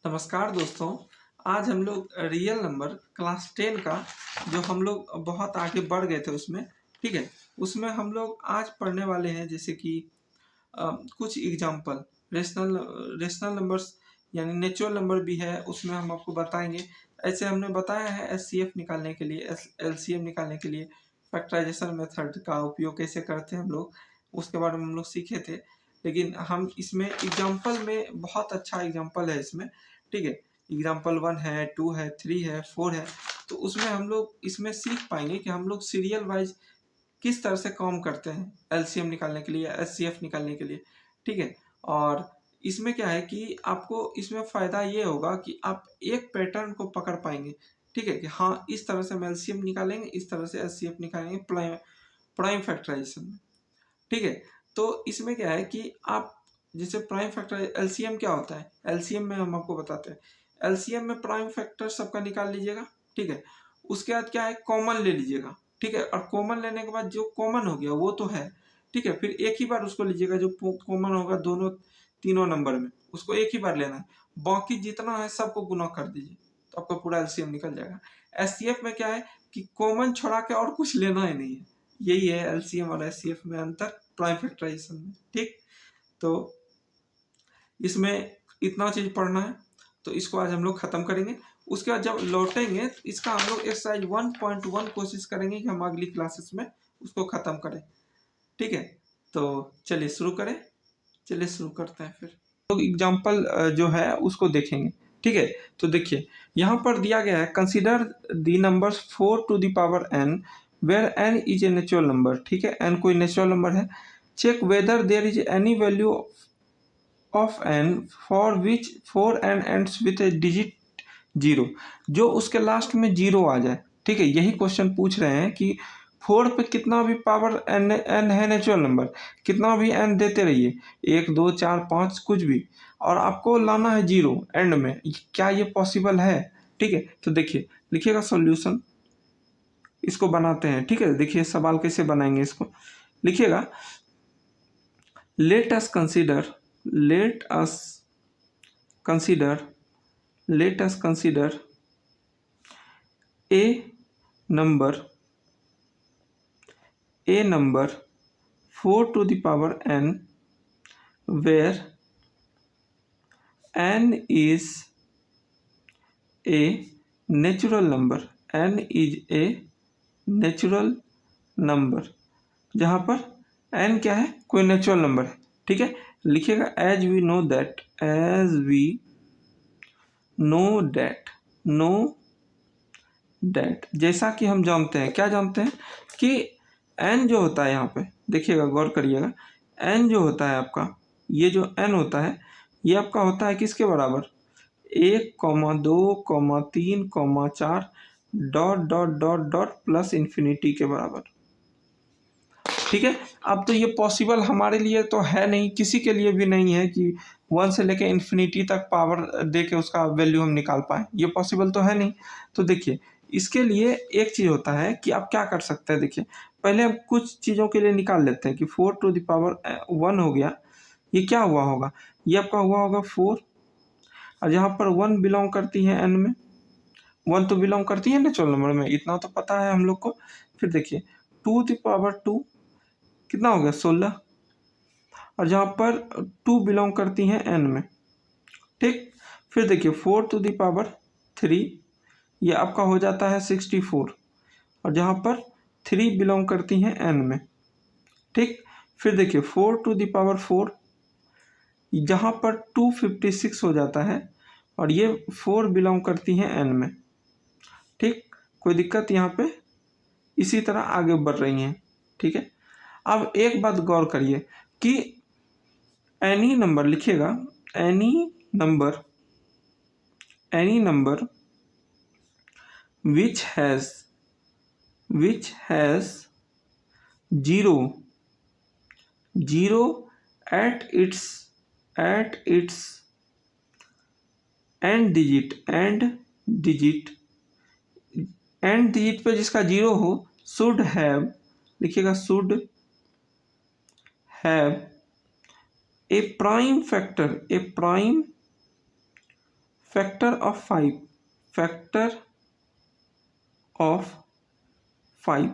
नमस्कार दोस्तों। आज हम लोग रियल नंबर क्लास 10 का जो हम लोग बहुत आगे बढ़ गए थे उसमें, ठीक है, उसमें हम लोग आज पढ़ने वाले हैं जैसे कि कुछ एग्जांपल रेशनल रेशनल नंबर्स यानी नेचुरल नंबर भी है, उसमें हम आपको बताएंगे। ऐसे हमने बताया है एचसीएफ निकालने के लिए, एलसीएम निकालने के लिए फैक्टराइजेशन मेथड का उपयोग कैसे करते हैं हम लोग, उसके बारे में हम लोग सीखे थे। लेकिन हम इसमें एग्जांपल में बहुत अच्छा एग्जांपल है इसमें, ठीक है। एग्जाम्पल 1 है, 2 है, 3 है, 4 है। तो उसमें हम लोग इसमें सीख पाएंगे कि हम लोग सीरियल वाइज किस तरह से काम करते हैं एलसीएम निकालने के लिए, एचसीएफ निकालने के लिए, ठीक है। और इसमें क्या है कि आपको इसमें फ़ायदा ये होगा कि आप एक पैटर्न को पकड़ पाएंगे, ठीक है, कि हाँ इस तरह से हम एलसीएम निकालेंगे, इस तरह से एचसीएफ निकालेंगे प्राइम प्राइम फैक्टराइजेशन में, ठीक है। तो इसमें क्या है कि आप जैसे प्राइम फैक्टर एलसीएम क्या होता है, एलसीएम में हम आपको बताते हैं। एलसीएम में प्राइम फैक्टर सबका निकाल लीजिएगा, ठीक है। उसके बाद क्या है, कॉमन ले लीजिएगा, ठीक है। और कॉमन लेने के बाद जो कॉमन हो गया वो तो है, ठीक है। फिर एक ही बार उसको लीजिएगा, जो कॉमन होगा दोनों तीनों नंबर में उसको एक ही बार लेना है। बाकी जितना है सबको गुना कर दीजिए तो आपका पूरा एलसीएम निकल जाएगा। एचसीएफ में क्या है कि कॉमन छोड़ा के और कुछ लेना ही नहीं है। यही है एलसीएम और एचसीएफ में अंतर प्राइम फैक्टराइजेशन में, ठीक। तो इसमें इतना चीज पढ़ना है, तो इसको आज हम लोग खत्म करेंगे। उसके बाद जब लौटेंगे तो इसका हम लोग एक्सरसाइज 1.1 कोशिश करेंगे कि हम अगली क्लासेस में उसको खत्म करें, ठीक है। तो चलिए शुरू करें, चलिए शुरू करते हैं। फिर लोग एग्जाम्पल जो है उसको देखेंगे, ठीक है। तो देखिए यहाँ पर दिया गया है, consider the numbers 4 to the power n where n is a natural number, ठीक है। n कोई नेचुरल नंबर है। Check whether there is any value of n for which 4n ends with a digit 0, जो उसके last में 0 आ जाए, ठीक है। यही क्वेश्चन पूछ रहे हैं कि 4 पे कितना भी पावर n है नेचुरल नंबर, कितना भी n देते रहिए, 1 2 4 5 कुछ भी, और आपको लाना है 0 एंड में। क्या ये पॉसिबल है, ठीक है। तो देखिए लिखिएगा सॉल्यूशन, इसको बनाते हैं, ठीक है। देखिए सवाल कैसे बनाएंगे, इसको लिखिएगा। Let us consider let us consider let us consider a number 4 to the power n where n is a natural number, n is a natural number, जहाँ पर n क्या है, कोई नेचुरल नंबर है, ठीक है। लिखिएगा as we know that, as we know that, जैसा कि हम जानते हैं, क्या जानते हैं कि n जो होता है, यहाँ पे देखिएगा गौर करिएगा, n जो होता है आपका, ये जो n होता है ये आपका होता है किसके बराबर, 1 2 3 4 dot dot dot dot plus infinity के बराबर, ठीक है। अब तो ये पॉसिबल हमारे लिए तो है नहीं, किसी के लिए भी नहीं है कि 1 से लेके इन्फिनिटी तक पावर दे के उसका वैल्यू हम निकाल पाए, ये पॉसिबल तो है नहीं। तो देखिए इसके लिए एक चीज़ होता है कि आप क्या कर सकते हैं। देखिए पहले हम कुछ चीज़ों के लिए निकाल लेते हैं कि 4 टू द पावर 1 हो गया, ये क्या हुआ होगा, ये आपका हुआ होगा 4, और जहाँ पर 1 बिलोंग करती है n में, 1 तो बिलोंग करती है नेचुरल नंबर में, इतना तो पता है हम लोग को। फिर देखिए 2 द पावर 2 कितना हो गया, 16, और जहाँ पर 2 बिलोंग करती हैं n में, ठीक। फिर देखिए 4 टू द पावर 3, ये आपका हो जाता है 64, और जहाँ पर 3 बिलोंग करती हैं n में, ठीक। फिर देखिए 4 टू द पावर 4, जहाँ पर 256 हो जाता है, और ये 4 बिलोंग करती हैं n में, ठीक। कोई दिक्कत यहाँ पे, इसी तरह आगे बढ़ रही हैं, ठीक है। अब एक बात गौर करिए कि एनी नंबर लिखिएगा, any number which has 0 at its end digit पे जिसका 0 हो, should have, लिखिएगा should have a prime factor factor of 5, factor of 5,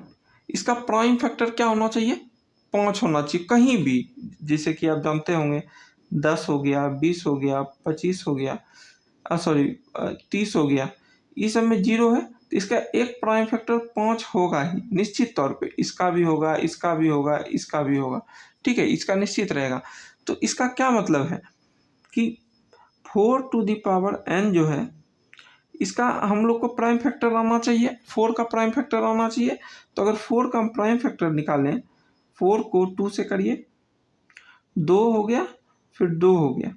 इसका प्राइम फैक्टर क्या होना चाहिए? 5 होना चाहिए कहीं भी। जैसे कि आप जानते होंगे 10 हो गया, 20 हो गया, 25 हो गया, सॉरी 30 हो गया, इस सब में 0 है तो इसका एक प्राइम फैक्टर 5 होगा ही निश्चित तौर पे। इसका भी होगा, इसका भी होगा, इसका भी होगा, ठीक है, इसका निश्चित रहेगा। तो इसका क्या मतलब है कि 4 टू द पावर n जो है इसका हम लोग को प्राइम फैक्टर आना चाहिए, 4 का प्राइम फैक्टर आना चाहिए। तो अगर 4 का हम प्राइम फैक्टर निकालें, 4 को 2 से करिए, 2 हो गया, फिर 2 हो गया,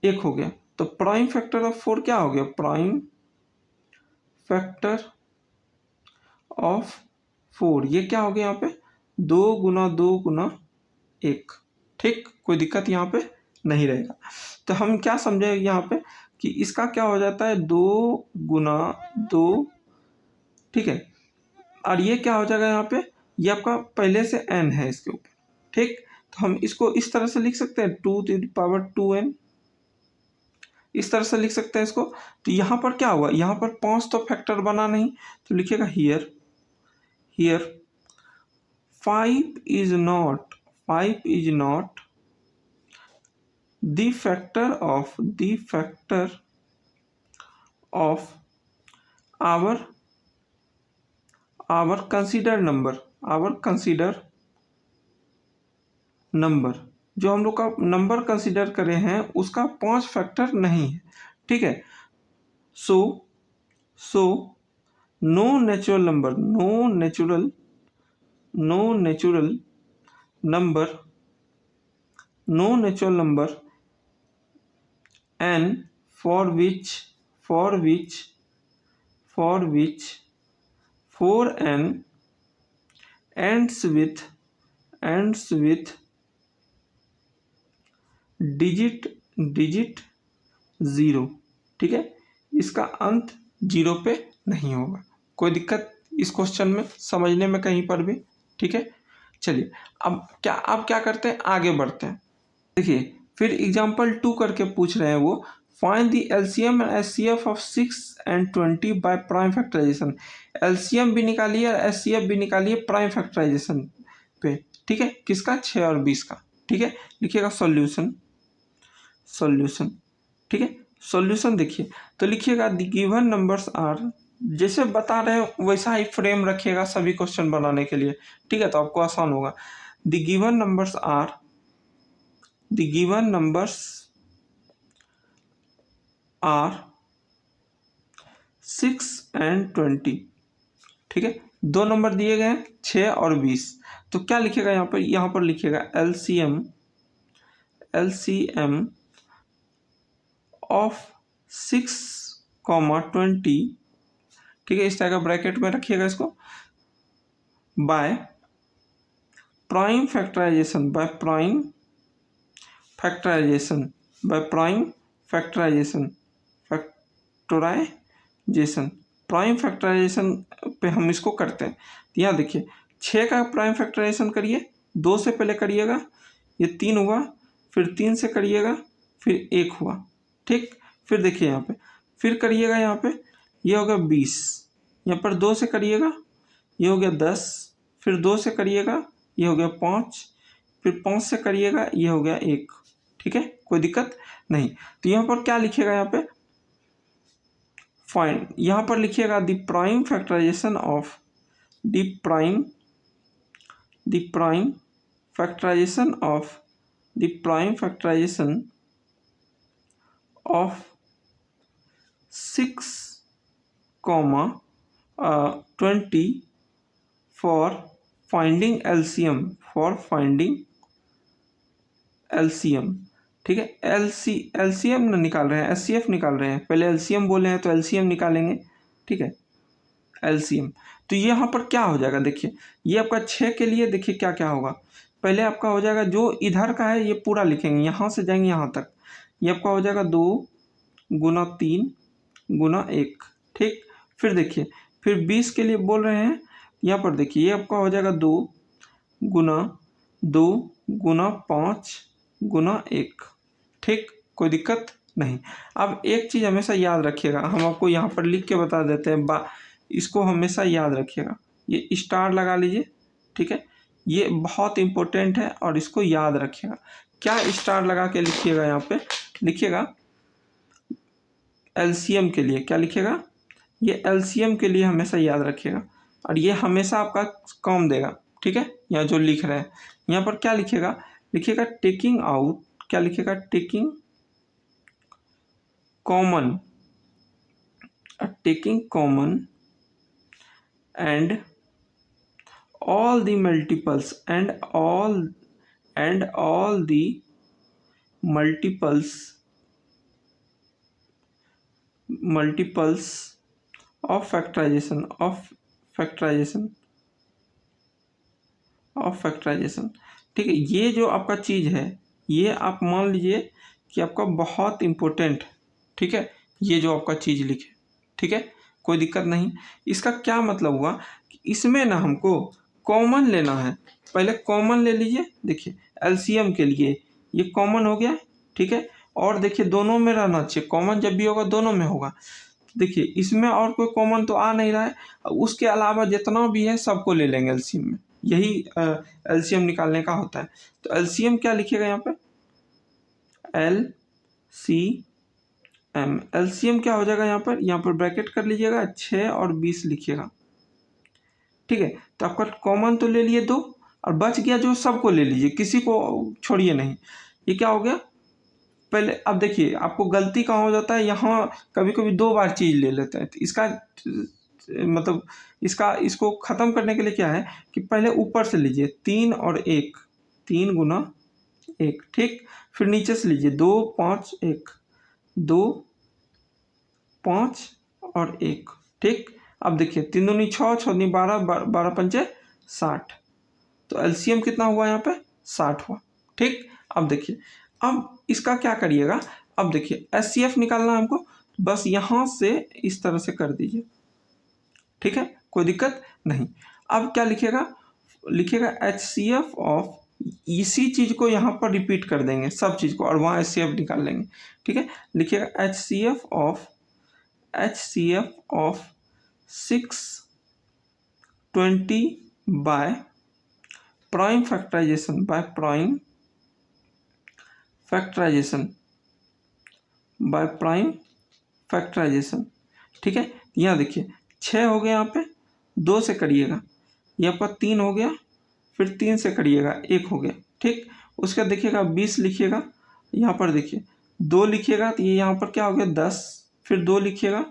1 हो गया, तो प्राइम फैक्टर ऑफ 4 क्या हो गया? प्राइम फैक्टर ऑफ 4, ये क्या हो गया यहाँ पे? 2 गुना 2 गुना 1, ठीक, कोई दिक्कत यहाँ पे नहीं रहेगा। तो हम क्या समझे यहाँ पे कि इसका क्या हो जाता है? 2 गुना 2, ठीक है, और ये क्या हो जाएगा यहाँ पे? ये आपका पहले से n है इसके ऊपर, ठीक, तो हम इसको इस तरह से लिख सकते हैं 2 टू द पावर 2n, इस तरह से लिख सकते हैं इसको। तो यहाँ पर क्या हुआ? यहाँ पर 5 तो फैक्टर बना नहीं, तो लिखिएगा here, here 5 is not the factor of our considered number, जो हम लोग का नंबर कंसिडर करे हैं उसका 5 फैक्टर नहीं है, ठीक है। So no natural number n for which 4n ends with digit 0, ठीक है, इसका अंत 0 पे नहीं होगा। कोई दिक्कत इस क्वेश्चन में समझने में कहीं पर भी? ठीक है, चलिए अब क्या करते हैं, आगे बढ़ते हैं। देखिए फिर एग्जाम्पल 2 करके पूछ रहे हैं वो, find the LCM and HCF of 6 and 20 by prime factorisation. LCM भी निकालिए और एचसीएफ भी निकालिए प्राइम फैक्टराइजेशन पे, ठीक है, किसका? 6 और 20 का, ठीक है। लिखिएगा सॉल्यूशन, ठीक है, सॉल्यूशन देखिए तो लिखिएगा द गिवन नंबर्स आर, जैसे बता रहे हैं वैसा ही फ्रेम रखिएगा सभी क्वेश्चन बनाने के लिए, ठीक है, तो आपको आसान होगा। The given numbers are 6 and 20, ठीक है, दो नंबर दिए गए हैं 6 और 20। तो क्या लिखेगा यहाँ पर लिखिएगा एलसीएम ऑफ 6, 20, ठीक है, इस तरह का ब्रैकेट में रखिएगा इसको, by prime factorisation, prime factorisation पे हम इसको करते हैं। तो यहाँ देखिए 6 का प्राइम फैक्टराइजेशन करिए, 2 से पहले करिएगा, ये 3 हुआ, फिर 3 से करिएगा, फिर 1 हुआ, ठीक, फिर देखिए यहाँ पे फिर करिएगा, यहाँ पे ये हो गया 20, यहाँ पर 2 से करिएगा, ये हो गया 10, फिर 2 से करिएगा, ये हो गया 5, फिर 5 से करिएगा, ये हो गया 1, ठीक है, कोई दिक्कत नहीं। तो यहाँ पर क्या लिखिएगा, यहाँ पे फाइंड, यहाँ पर लिखिएगा the prime factorisation of of 6, 20 for finding LCM, ठीक है। एलसीएम निकाल रहे हैं, एचसीएफ निकाल रहे हैं, पहले एलसीएम बोले हैं तो एलसीएम निकालेंगे, ठीक है, एलसीएम। तो यहाँ पर क्या हो जाएगा, देखिए ये आपका 6 के लिए देखिए क्या क्या होगा, पहले आपका हो जाएगा जो इधर का है ये पूरा लिखेंगे, यहाँ से जाएंगे यहाँ तक, ये आपका हो जाएगा 2 गुना 3 गुना 1, ठीक। फिर देखिए फिर 20 के लिए बोल रहे हैं, यहाँ पर देखिए ये आपका हो जाएगा 2 गुना 5 गुना 1, ठीक, कोई दिक्कत नहीं। अब एक चीज़ हमेशा याद रखिएगा, हम आपको यहाँ पर लिख के बता देते हैं, इसको हमेशा याद रखिएगा, ये स्टार लगा लीजिए, ठीक है, ये बहुत इम्पोर्टेंट है और इसको याद रखिएगा। क्या स्टार लगा के लिखिएगा, यहाँ पे लिखिएगा एलसीएम के लिए, क्या लिखिएगा, ये एलसीएम के लिए हमेशा याद रखिएगा और ये हमेशा आपका काम देगा, ठीक है। यहाँ जो लिख रहे हैं यहाँ पर क्या लिखिएगा, लिखिएगा टेकिंग आउट, क्या लिखिएगा, taking common, taking common and all the multiples and all the multiples of factorization ठीक है। ये जो आपका चीज़ है ये आप मान लीजिए कि आपका बहुत इम्पोर्टेंट है, ठीक है, ये जो आपका चीज़ लिखे, ठीक है, कोई दिक्कत नहीं। इसका क्या मतलब हुआ कि इसमें ना हमको कॉमन लेना है, पहले कॉमन ले लीजिए। देखिए एलसीएम के लिए ये कॉमन हो गया, ठीक है, और देखिए दोनों में रहना चाहिए, कॉमन जब भी होगा दोनों में होगा। देखिए इसमें और कोई कॉमन तो आ नहीं रहा है, उसके अलावा जितना भी है सबको ले लेंगे एलसीएम में, यही एलसीएम निकालने का होता है। तो एलसीएम क्या लिखिएगा यहाँ पे, एलसीएम, एलसीएम क्या हो जाएगा यहाँ पर ब्रैकेट कर लीजिएगा, 6 और 20 लिखिएगा, ठीक है। तो आपका कॉमन तो ले लिए 2 और बच गया जो सबको ले लीजिए, किसी को छोड़िए नहीं। ये क्या हो गया, पहले अब देखिए आपको गलती कहाँ हो जाता है, यहाँ कभी कभी 2 बार चीज़ ले लेते हैं। तो इसका मतलब इसको ख़त्म करने के लिए क्या है कि पहले ऊपर से लीजिए 3 और 1, 3 गुना 1, ठीक, फिर नीचे से लीजिए 2 5 1, 2 5 और 1, ठीक। अब देखिए 3 दूनी 6, 6 दूनी 12, 12 पंचे 60, तो एलसीएम कितना हुआ यहाँ पे, 60 हुआ, ठीक। अब देखिए अब इसका क्या करिएगा, अब देखिए एचसीएफ निकालना है हमको, बस यहाँ से इस तरह से कर दीजिए, ठीक है, कोई दिक्कत नहीं। अब क्या लिखिएगा, लिखिएगा एचसीएफ ऑफ, इसी चीज़ को यहाँ पर रिपीट कर देंगे सब चीज़ को और वहाँ एचसीएफ निकाल लेंगे, ठीक है। लिखिएगा HCF of 620 by prime factorisation, ठीक है। यहाँ देखिए 6 हो गया, यहाँ पे 2 से करिएगा, यहाँ पर 3 हो गया, फिर 3 से करिएगा 1 हो गया, ठीक। उसका देखिएगा 20 लिखिएगा, यहाँ पर देखिए 2 लिखिएगा तो ये यहाँ पर क्या हो गया 10, फिर 2 लिखिएगा,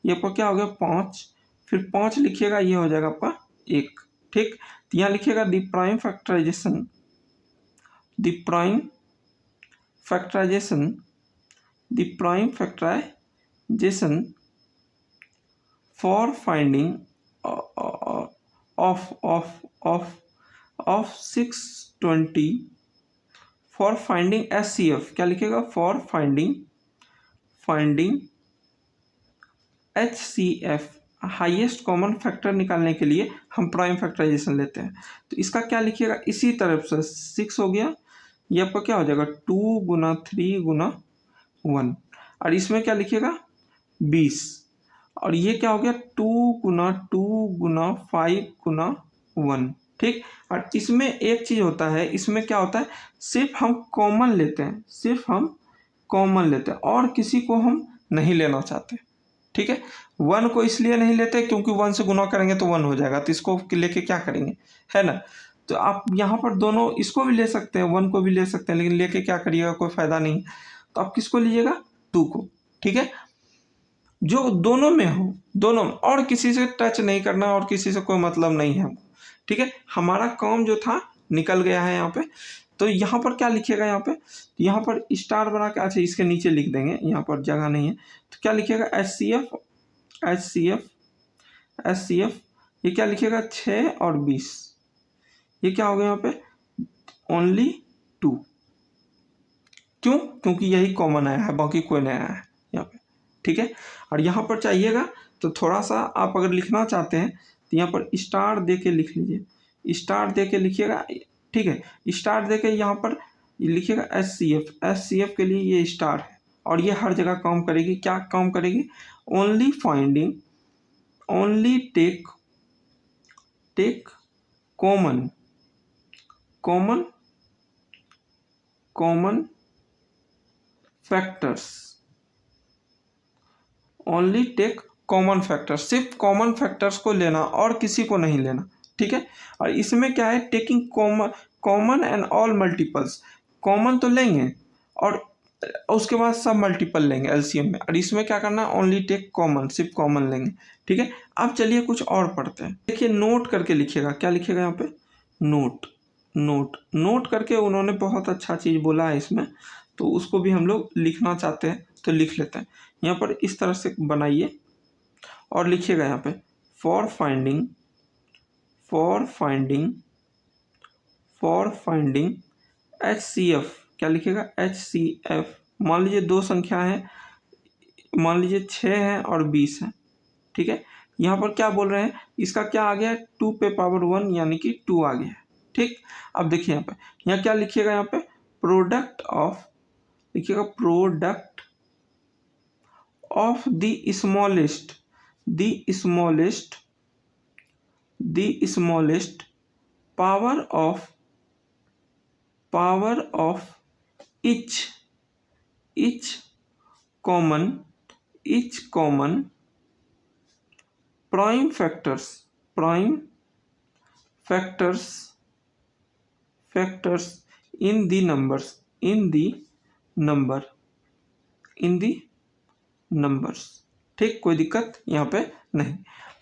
यहाँ पर क्या हो गया 5, फिर 5 लिखिएगा, ये हो जाएगा आपका 1, ठीक। तो यहाँ लिखिएगा the prime factorisation for finding of 620 for finding HCF, क्या लिखिएगा, for finding HCF, highest common factor निकालने के लिए हम प्राइम फैक्टराइजेशन लेते हैं। तो इसका क्या लिखिएगा, इसी तरफ से 6 हो गया, ये आपका क्या हो जाएगा 2 गुना 3 गुना 1, और इसमें क्या लिखिएगा 20, और ये क्या हो गया 2 गुना 5 गुना 1, ठीक। और इसमें एक चीज़ होता है, इसमें क्या होता है, सिर्फ हम कॉमन लेते हैं, और किसी को हम नहीं लेना चाहते, ठीक है। 1 को इसलिए नहीं लेते क्योंकि 1 से गुना करेंगे तो 1 हो जाएगा, तो इसको लेके क्या करेंगे, है ना। तो आप यहाँ पर दोनों, इसको भी ले सकते हैं, 1 को भी ले सकते हैं, लेकिन लेके क्या करिएगा, कोई फ़ायदा नहीं। तो आप किसको लीजिएगा, 2 को, ठीक है, जो दोनों में हो, दोनों में, और किसी से टच नहीं करना और किसी से कोई मतलब नहीं है हमको, ठीक है। हमारा काम जो था निकल गया है यहाँ पे। तो यहाँ पर क्या लिखिएगा, यहाँ पे यहाँ पर स्टार बना के, अच्छा इसके नीचे लिख देंगे, यहाँ पर जगह नहीं है, तो क्या लिखिएगा एचसीएफ, ये क्या लिखिएगा 6 और 20, ये क्या हो गया यहाँ पे ओनली 2, क्यों, क्योंकि यही कॉमन आया है, बाकी कोई नहीं आया है यहाँ पे, ठीक है। और यहाँ पर चाहिएगा तो थोड़ा सा आप अगर लिखना चाहते हैं तो यहाँ पर स्टार दे के लिख लीजिए, स्टार दे के लिखिएगा, ठीक है। स्टार दे के यहाँ पर लिखिएगा एचसीएफ के लिए ये स्टार है, और ये हर जगह काम करेगी। क्या काम करेगी? Only finding, only take common factors, only take common factors, सिर्फ कॉमन फैक्टर्स को लेना और किसी को नहीं लेना, ठीक है। और इसमें क्या है? Taking common and all multiples, common तो लेंगे और उसके बाद सब मल्टीपल लेंगे एलसीएम में। और इसमें क्या करना है? ओनली टेक कॉमन, सिर्फ कॉमन लेंगे, ठीक है। अब चलिए कुछ और पढ़ते हैं। देखिए नोट करके लिखिएगा। क्या लिखिएगा यहाँ पे? नोट करके उन्होंने बहुत अच्छा चीज़ बोला है इसमें, तो उसको भी हम लोग लिखना चाहते हैं तो लिख लेते हैं। यहाँ पर इस तरह से बनाइए और लिखिएगा यहाँ पे फॉर फाइंडिंग HCF। क्या लिखिएगा? HCF। मान लीजिए दो संख्या है, मान लीजिए 6 है और 20 है, ठीक है। यहाँ पर क्या बोल रहे हैं? इसका क्या आ गया? 2 पे पावर 1 यानी कि 2 आ गया है, ठीक। अब देखिए यहाँ पे, यहाँ क्या लिखिएगा? यहाँ पे प्रोडक्ट ऑफ, लिखिएगा product of the smallest power of each common prime factors in the numbers, ठीक। कोई दिक्कत यहाँ पे नहीं।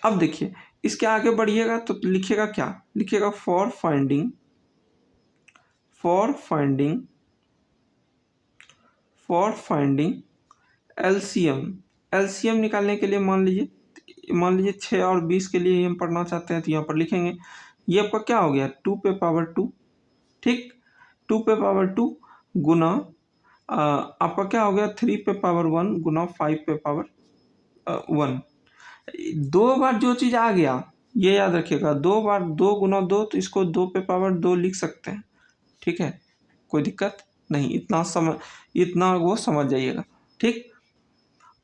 अब देखिए इसके आगे बढ़िएगा तो लिखिएगा क्या? लिखिएगा फॉर फाइंडिंग एलसीएम निकालने के लिए मान लीजिए 6 और 20 के लिए हम पढ़ना चाहते हैं तो यहाँ पर लिखेंगे। ये आपका क्या हो गया? 2 पे पावर 2, ठीक। 2 पे पावर 2 गुना आपका क्या हो गया? 3 पे पावर 1 गुना 5 पे पावर 1। 2 बार जो चीज़ आ गया ये याद रखिएगा, 2 बार 2 गुना 2, तो इसको 2 पे पावर 2 लिख सकते हैं, ठीक है। कोई दिक्कत नहीं, इतना वो समझ जाइएगा, ठीक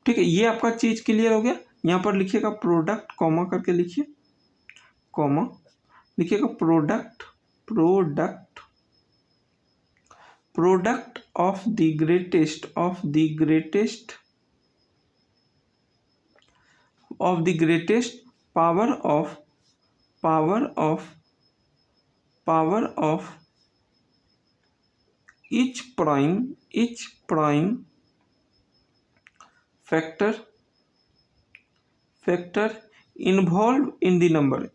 है। ये आपका चीज़ क्लियर हो गया। यहाँ पर लिखिएगा प्रोडक्ट, कॉमा करके लिखिए, कॉमा लिखिएगा product of the greatest power of each prime factor involved in the number,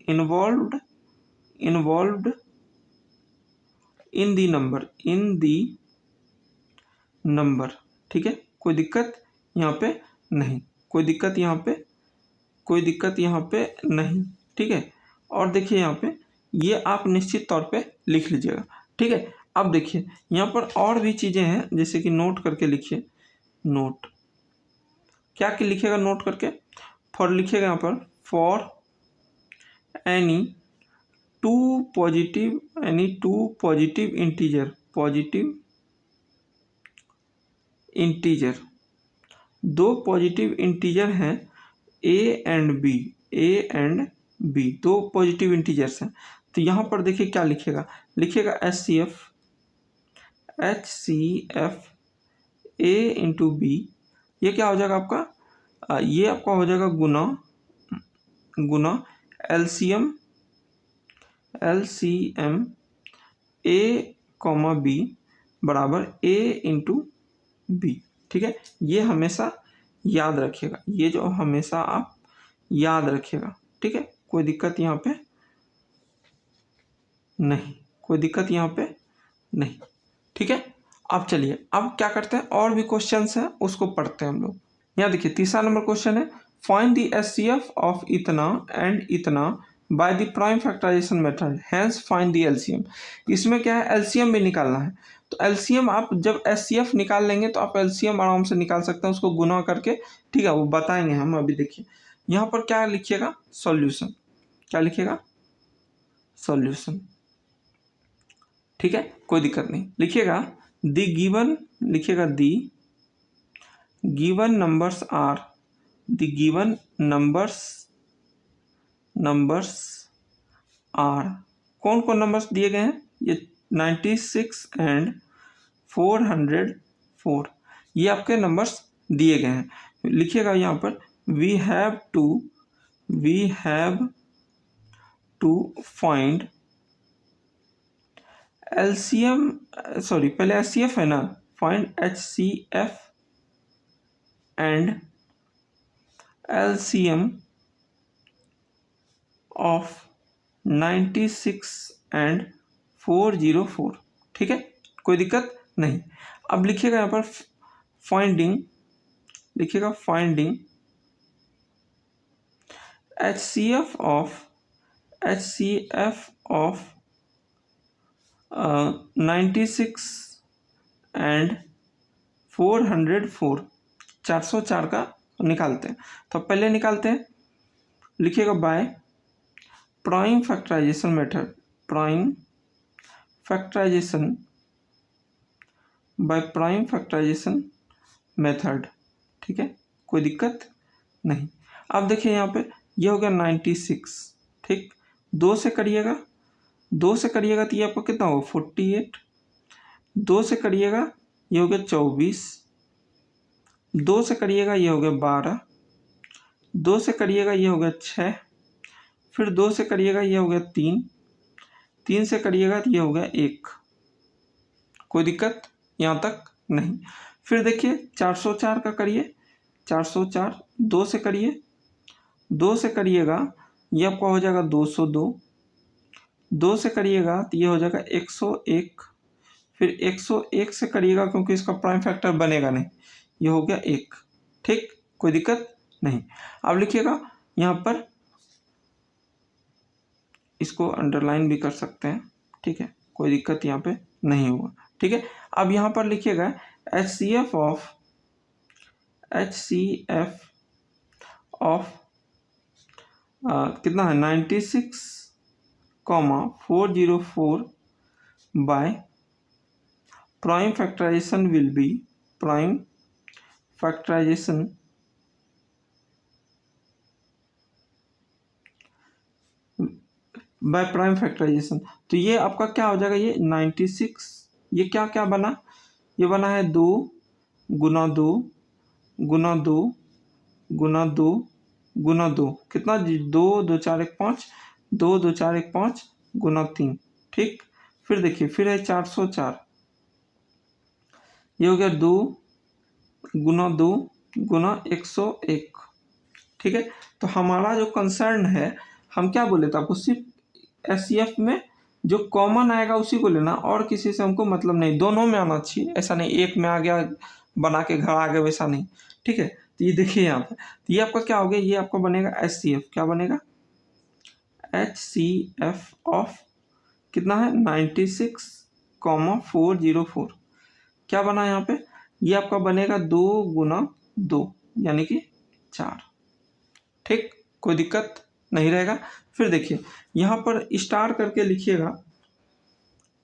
ठीक है। कोई दिक्कत यहाँ पे नहीं, ठीक है। और देखिए यहाँ पे ये आप निश्चित तौर पे लिख लीजिएगा, ठीक है। अब देखिए यहाँ पर और भी चीज़ें हैं, जैसे कि नोट करके लिखिए। नोट क्या लिखिएगा? नोट करके फॉर लिखिएगा यहाँ पर for any two positive integer, दो पॉजिटिव इंटीजर हैं a एंड b, दो पॉजिटिव इंटीजर्स हैं। तो यहाँ पर देखिए क्या लिखेगा? लिखेगा HCF a इंटू बी। ये क्या हो जाएगा आपका? ये आपका हो जाएगा गुना LCM a कॉमा b बराबर a इंटू बी, ठीक है। ये हमेशा याद रखिएगा, ये जो हमेशा आप याद रखिएगा, ठीक है। कोई दिक्कत यहाँ पे नहीं, ठीक है। अब चलिए, अब क्या करते हैं, और भी क्वेश्चंस हैं उसको पढ़ते हैं हम लोग। यहाँ देखिए तीसरा नंबर क्वेश्चन है फाइंड द HCF ऑफ इतना एंड इतना by the prime factorisation method, hence find the LCM। इसमें क्या है? LCM भी निकालना है। तो LCM आप जब HCF निकाल लेंगे तो आप LCM आराम से निकाल सकते हैं, उसको गुना करके, ठीक है। वो बताएंगे हम अभी। देखिए यहाँ पर क्या लिखिएगा? सॉल्यूशन। क्या लिखिएगा? सॉल्यूशन, ठीक है। कोई दिक्कत नहीं, लिखिएगा दी गिवन, लिखिएगा the given numbers are, the given numbers are, कौन कौन नंबर्स दिए गए हैं? ये 96 एंड 404, ये आपके नंबर्स दिए गए हैं। लिखिएगा यहाँ पर we have to find LCM, sorry पहले एचसीएफ है ना, find HCF and LCM of 96 and 404। ठीक है, कोई दिक्कत नहीं। अब लिखिएगा यहाँ पर फाइंडिंग, लिखिएगा फाइंडिंग एचसीएफ ऑफ 96 एंड 404, 404 का निकालते हैं। तो पहले निकालते हैं, लिखिएगा by prime factorisation method, prime factorisation by prime factorisation method. ठीक है, कोई दिक्कत नहीं। अब देखिए यहाँ पे ये हो गया 96, ठीक, 2 से करिएगा, 2 से करिएगा तो ये आपको कितना होगा 48, 2 से करिएगा ये हो गया 24, 2 से करिएगा ये हो गया 12, 2 से करिएगा ये हो गया 6, फिर 2 से करिएगा ये हो गया 3, 3 से करिएगा तो ये हो गया 1, कोई दिक्कत यहाँ तक नहीं। फिर देखिए 404 का करिए, 404 2 से करिए, 2 से करिएगा ये आपका हो जाएगा 202, 2 से करिएगा तो ये हो जाएगा 101, फिर 101 से करिएगा क्योंकि इसका प्राइम फैक्टर बनेगा नहीं, ये हो गया 1। ठीक, कोई दिक्कत नहीं। अब लिखिएगा यहाँ पर, इसको अंडरलाइन भी कर सकते हैं, ठीक है, कोई दिक्कत यहाँ पे नहीं होगा। ठीक है, अब यहाँ पर लिखिएगा HCF ऑफ कितना है 96, 404 by prime factorisation will be, prime factorisation by prime factorisation, तो ये आपका क्या हो जाएगा, ये 96, ये क्या क्या बना, ये बना है 2 गुना 2 गुना 2 गुना 2 गुना 2, कितना 2 2 4 1 5, 2 2 4 1 5 गुना 3। ठीक, फिर देखिए फिर है 404, ये हो गया 2 गुना 2 गुना 101। ठीक है, तो हमारा जो कंसर्न है, हम क्या बोले थे आपको, सिर्फ एचसीएफ में जो कॉमन आएगा उसी को लेना, और किसी से हमको मतलब नहीं, दोनों में आना चाहिए, ऐसा नहीं एक में आ गया बना के घर आ गए, वैसा नहीं। ठीक है, तो ये देखिए यहाँ पे, तो ये आपका क्या हो गया, ये आपका बनेगा एचसीएफ, क्या बनेगा HCF ऑफ कितना है 96, 404, क्या बना यहाँ पे, ये आपका बनेगा 2 गुना 2 यानी कि 4। ठीक, कोई दिक्कत नहीं रहेगा। फिर देखिए यहाँ पर स्टार करके लिखिएगा,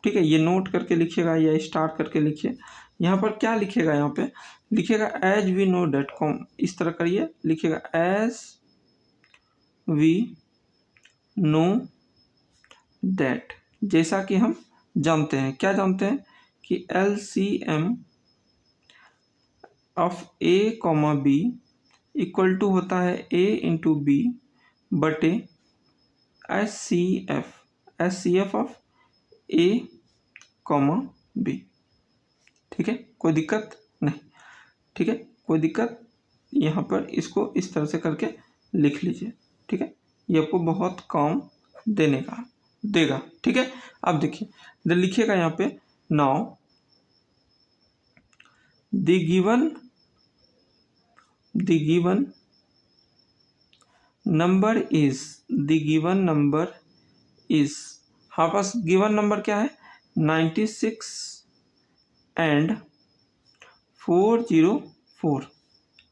ठीक है, ये नोट करके लिखिएगा या स्टार करके लिखिए। यहाँ पर क्या लिखिएगा, यहाँ पे लिखिएगा as we know dot com, इस तरह करिए, लिखिएगा एज वी नो दैट, जैसा कि हम जानते हैं, क्या जानते हैं कि LCM of A, B equal to होता है A इंटू बी बटे HCF ऑफ A, B। ठीक है, कोई दिक्कत नहीं। ठीक है, कोई दिक्कत, यहाँ पर इसको इस तरह से करके लिख लीजिए। ठीक है, ये आपको बहुत काम देगा। ठीक है, अब देखिए लिखिएगा यहाँ पे, now the given number is, हमारे पास गिवन नंबर क्या है 96 एंड 404।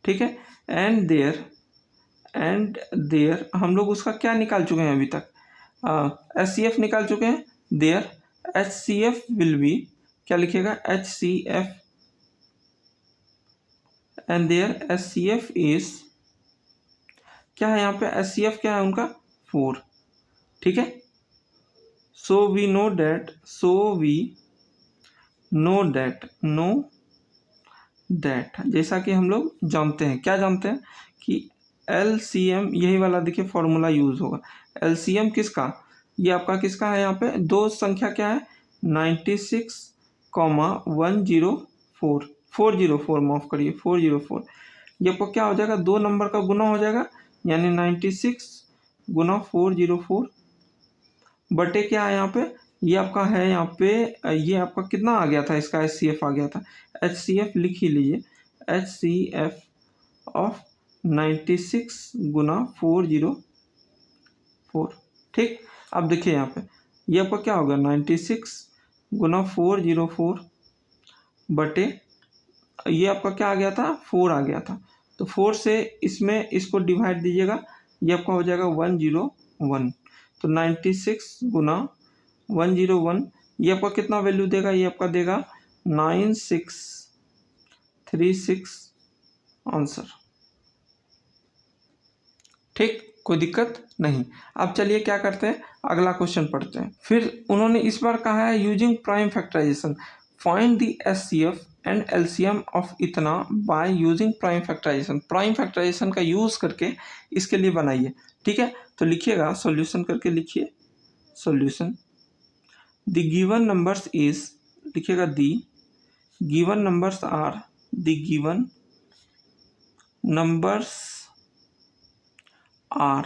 ठीक है, एंड देयर हम लोग उसका क्या निकाल चुके हैं अभी तक, HCF निकाल चुके हैं। देयर HCF विल बी, क्या लिखिएगा एंड देयर HCF इज, क्या है यहाँ पे HCF क्या है उनका 4, ठीक है। सो वी नो दैट, जैसा कि हम लोग जानते हैं, क्या जानते हैं कि LCM, यही वाला देखिए फॉर्मूला यूज होगा। LCM किसका, ये आपका किसका है, यहाँ पे दो संख्या क्या है 96,104, 404 माफ करिए 404, ये आपको क्या हो जाएगा, दो नंबर का गुना हो जाएगा, यानी 96 गुना 404 बटे क्या है यहाँ पे, ये आपका है यहाँ पे, ये आपका कितना आ गया था, इसका HCF आ गया था, HCF लिख ही लीजिए, HCF ऑफ 96 गुना 404, ठीक। अब देखिए यहाँ पे ये आपका क्या होगा 96 गुना 404 बटे, ये आपका क्या आ गया था 4 आ गया था, तो 4 से इसमें इसको डिवाइड दीजिएगा, ये आपका हो जाएगा 101, तो 96 गुना 101, ये आपका कितना वैल्यू देगा, ये आपका देगा 9636 आंसर, ठीक, कोई दिक्कत नहीं। अब चलिए क्या करते हैं, अगला क्वेश्चन पढ़ते हैं। फिर उन्होंने इस बार कहा है using prime factorisation find the HCF and LCM of इतना by using prime factorisation, prime factorisation का यूज करके इसके लिए बनाइए, ठीक है। तो लिखिएगा, सॉल्यूशन करके लिखिए, solution the given numbers is, लिखिएगा the given numbers are, the given numbers are,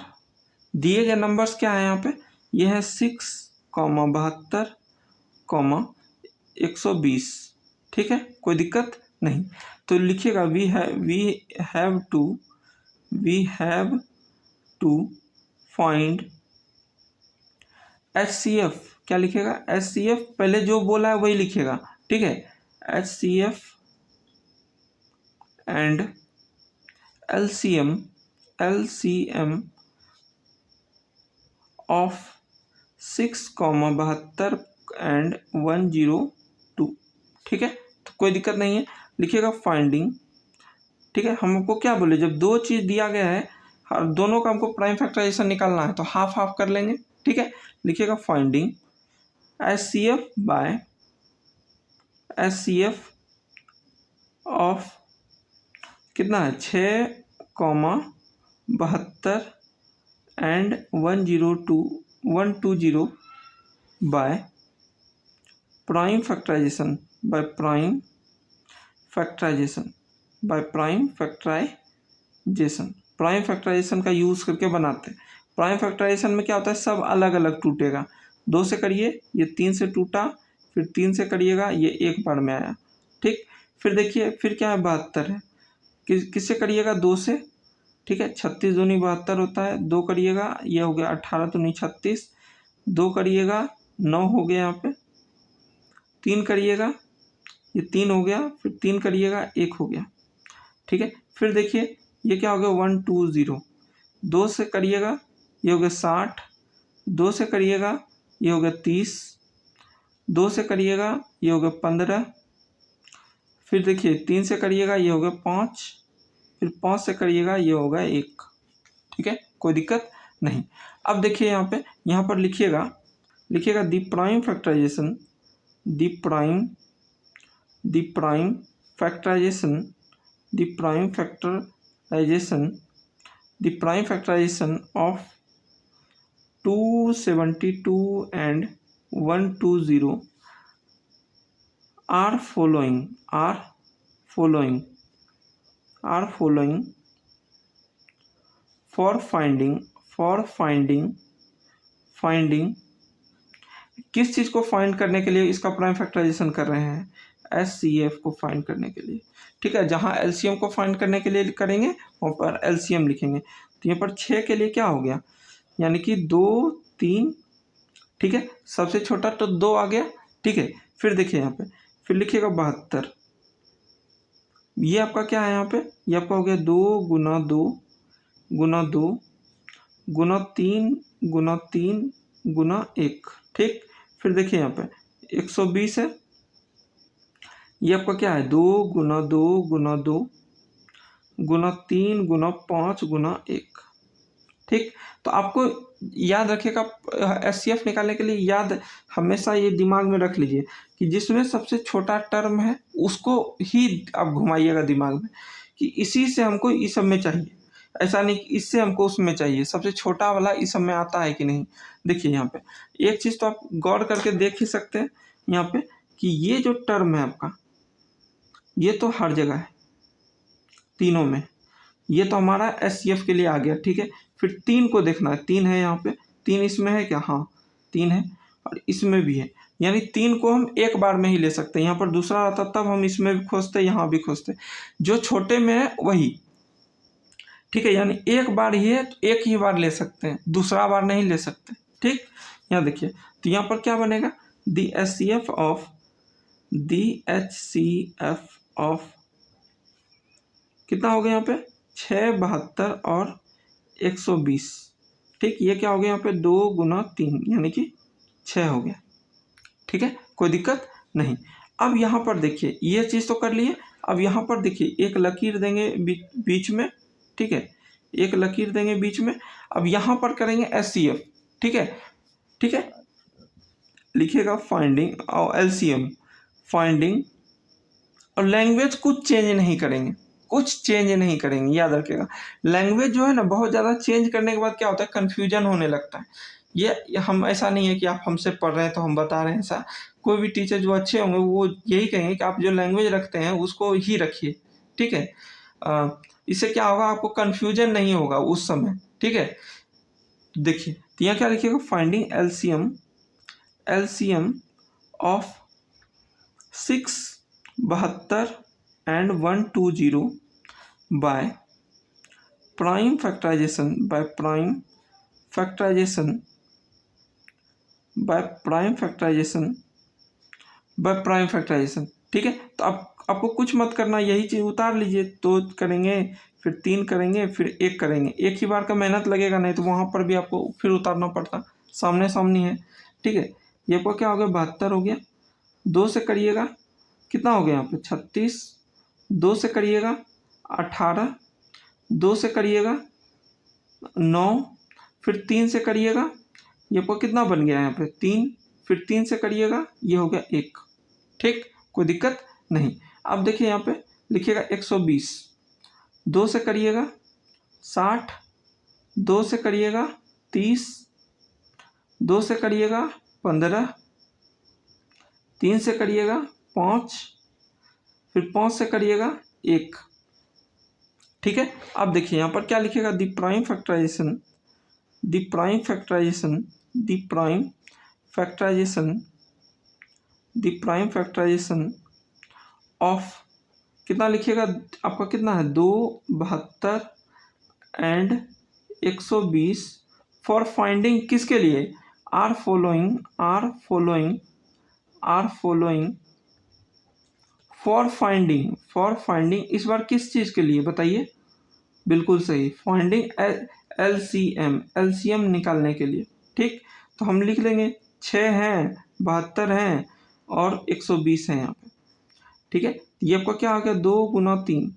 दिए गए नंबर्स क्या है यहाँ पे, ये है 6,72,120, ठीक है, कोई दिक्कत नहीं। तो लिखिएगा we have to find HCF, क्या लिखेगा HCF, पहले जो बोला है वही लिखिएगा, ठीक है, HCF and LCM of 6,72 and 102, ठीक है, तो कोई दिक्कत नहीं है, लिखिएगा फाइंडिंग, ठीक है। हमको क्या बोले, जब दो चीज़ दिया गया है और दोनों का हमको प्राइम फैक्टराइजेशन निकालना है तो हाफ हाफ कर लेंगे, ठीक है। लिखिएगा फाइंडिंग HCF ऑफ कितना है 6,72 and 120 by prime factorisation, prime factorisation का यूज़ करके बनाते हैं। प्राइम फैक्टराइजेशन में क्या होता है, सब अलग अलग टूटेगा, 2 से करिए ये 3 से टूटा, फिर 3 से करिएगा ये एक बार में आया, ठीक। फिर देखिए फिर क्या है 72 है, किससे करिएगा 2 से, ठीक है, 36 दूनी 72 होता है, 2 करिएगा ये हो गया 18 दूनी 36, 2 करिएगा 9 हो गया यहाँ पे, 3 करिएगा ये 3 हो गया, फिर 3 करिएगा 1 हो गया, ठीक है। फिर देखिए ये क्या हो गया 120, 2 से करिएगा ये हो गया 60, 2 से करिएगा ये हो गया 30, 2 से करिएगा ये हो गया 15, फिर देखिए 3 से करिएगा ये हो गया 5, फिर 5 से करिएगा ये होगा 1, ठीक है, कोई दिक्कत नहीं। अब देखिए यहाँ पर लिखिएगा the prime factorisation of 272 and 120 are following for finding किस चीज़ को फाइंड करने के लिए इसका प्राइम फैक्टराइजेशन कर रहे हैं, HCF को फाइंड करने के लिए, ठीक है। जहाँ LCM को फाइंड करने के लिए करेंगे वहाँ पर LCM लिखेंगे, तो यहाँ पर 6 के लिए क्या हो गया, यानी कि 2 3, ठीक है, सबसे छोटा तो 2 आ गया, ठीक है। फिर देखिए यहाँ पे फिर लिखिएगा 72, ये आपका क्या है यहाँ पे, ये आपका हो गया 2 गुना 2 गुना 2 गुना 3 गुना 3 गुना 1, ठीक। फिर देखिए यहाँ पे 120 है, ये आपका क्या है 2 गुना 2 गुना 2 गुना 3 गुना 5 गुना 1। ठीक, तो आपको याद रखिएगा एचसीएफ निकालने के लिए याद हमेशा ये दिमाग में रख लीजिए कि जिसमें सबसे छोटा टर्म है उसको ही आप घुमाइएगा दिमाग में कि इसी से हमको इस सब में चाहिए, ऐसा नहीं कि इससे हमको उसमें चाहिए, सबसे छोटा वाला इस सब में आता है कि नहीं। देखिए यहाँ पे एक चीज़ तो आप गौर करके देख ही सकते हैं यहाँ पे कि ये जो टर्म है आपका ये तो हर जगह है तीनों में, ये तो हमारा एचसीएफ के लिए आ गया। ठीक है, फिर 3 को देखना है, 3 है यहाँ पे, 3 इसमें है क्या, हाँ 3 है और इसमें भी है, यानी 3 को हम एक बार में ही ले सकते हैं। यहाँ पर दूसरा आता तब हम इसमें भी खोजते, यहाँ भी खोजते, जो छोटे में है वही। ठीक है, यानी एक बार ही है तो एक ही बार ले सकते हैं, दूसरा बार नहीं ले सकते। ठीक, यहाँ देखिए तो यहाँ पर क्या बनेगा, दी एचसीएफ ऑफ कितना हो गया यहाँ पे 6, 72 और 120। ठीक, ये क्या हो गया यहाँ पे 2 गुना 3 यानी कि 6 हो गया। ठीक है, कोई दिक्कत नहीं। अब यहाँ पर देखिए ये चीज़ तो कर लिए, अब यहाँ पर देखिए एक लकीर देंगे बीच में। ठीक है, एक लकीर देंगे बीच में। अब यहाँ पर करेंगे एचसीएफ। ठीक है, ठीक है, लिखिएगा फाइंडिंग और एलसीएम फाइंडिंग, और लैंग्वेज कुछ चेंज नहीं करेंगे, कुछ चेंज नहीं करेंगे, याद रखिएगा। लैंग्वेज जो है ना बहुत ज़्यादा चेंज करने के बाद क्या होता है, कन्फ्यूजन होने लगता है। ये हम ऐसा नहीं है कि आप हमसे पढ़ रहे हैं तो हम बता रहे हैं, ऐसा कोई भी टीचर जो अच्छे होंगे वो यही कहेंगे कि आप जो लैंग्वेज रखते हैं उसको ही रखिए। ठीक है, इससे क्या होगा, आपको कन्फ्यूजन नहीं होगा उस समय। ठीक है, देखिए तो यहाँ क्या लिखिएगा, finding LCM of 6, 72 and 120 by prime factorization ठीक है, तो आपको कुछ मत करना, यही चीज़ उतार लीजिए। 2 करेंगे, फिर 3 करेंगे, फिर 1 करेंगे, एक ही बार का मेहनत लगेगा, नहीं तो वहाँ पर भी आपको फिर उतारना पड़ता, सामने सामने है। ठीक है, ये आपको क्या हो गया 72 हो गया, 2 से करिएगा कितना हो गया यहाँ पे 36, 2 से करिएगा 18, 2 से करिएगा 9, फिर 3 से करिएगा, ये आपको कितना बन गया यहाँ पे 3, फिर 3 से करिएगा ये हो गया 1। ठीक, कोई दिक्कत नहीं। अब देखिए यहाँ पे लिखिएगा 120, 2 से करिएगा 60, 2 से करिएगा 30, 2 से करिएगा 15, 3 से करिएगा 5, फिर 5 से करिएगा 1। ठीक है, अब देखिए यहाँ पर क्या लिखेगा, दी प्राइम फैक्टराइजेशन ऑफ कितना लिखिएगा, आपका कितना है 2, 72 एंड 120 फॉर फाइंडिंग, किसके लिए, आर फॉलोइंग फॉर फाइंडिंग इस बार किस चीज़ के लिए बताइए, बिल्कुल सही, फाइंडिंग एलसीएम निकालने के लिए। ठीक, तो हम लिख लेंगे 6 हैं, 72 हैं और 120 हैं यहाँ पे। ठीक है, ये आपका क्या आ गया 2 गुना 3।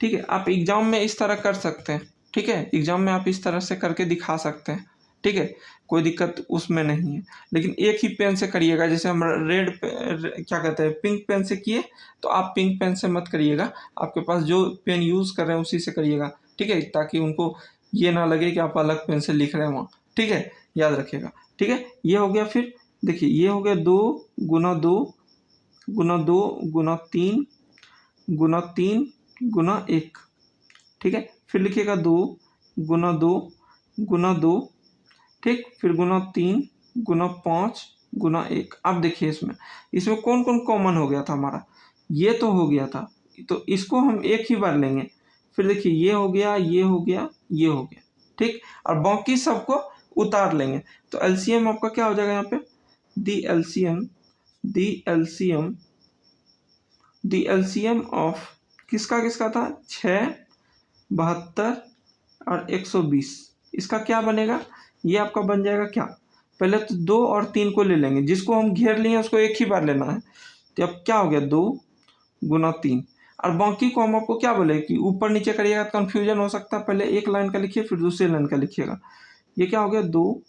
ठीक है, आप एग्जाम में इस तरह कर सकते हैं। ठीक है, एग्जाम में आप इस तरह से करके दिखा सकते हैं। ठीक है, कोई दिक्कत उसमें नहीं है, लेकिन एक ही पेन से करिएगा। जैसे हम क्या कहते हैं पिंक पेन से किए, तो आप पिंक पेन से मत करिएगा, आपके पास जो पेन यूज़ कर रहे हैं उसी से करिएगा। ठीक है, ताकि उनको ये ना लगे कि आप अलग पेन से लिख रहे हैं वहाँ। ठीक है, याद रखिएगा। ठीक है, ये हो गया, फिर देखिए ये हो गया 2 गुना 2 गुना 2 गुना 3 गुना 3 गुना 1। ठीक है, फिर लिखिएगा 2 गुना 2 गुना 2, ठीक, फिर गुना 3 गुना 5 गुना 1। अब देखिए इसमें कौन कौन कॉमन हो गया था हमारा, ये तो हो गया था, तो इसको हम एक ही बार लेंगे। फिर देखिए ये हो गया, ये हो गया, ये हो गया। ठीक, और बाकी सबको उतार लेंगे, तो एलसीएम आपका क्या हो जाएगा यहाँ पे, दी एलसीएम ऑफ किसका था 6, 72 और 120, इसका क्या बनेगा, ये आपका बन जाएगा क्या, पहले तो 2 और 3 को ले लेंगे, जिसको हम घेर लिए उसको एक ही बार लेना है। तो अब क्या हो गया 2 गुना 3। और बाकी को हम आपको क्या बोले कि ऊपर नीचे करिएगा तो कन्फ्यूजन हो सकता है, पहले एक लाइन का लिखिए फिर दूसरी लाइन का लिखिएगा। ये क्या हो गया 2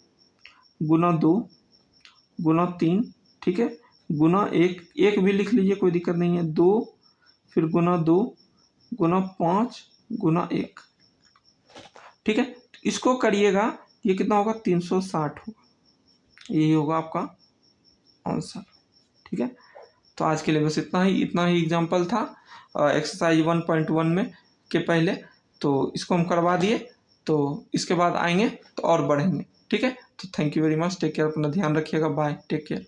गुना 2 गुना 3, ठीक है, गुना 1, 1 भी लिख लीजिए कोई दिक्कत नहीं है, 2 फिर गुना 2 गुना 5 गुना 1, ठीक है। इसको करिएगा, ये कितना होगा 360 होगा, यही होगा आपका आंसर, ठीक है। तो आज के लिए बस इतना ही एग्जाम्पल था एक्सरसाइज 1.1 में के पहले, तो इसको हम करवा दिए, तो इसके बाद आएंगे तो और बढ़ेंगे, ठीक है। तो thank you very much, take care, अपना ध्यान रखिएगा, बाय, टेक केयर।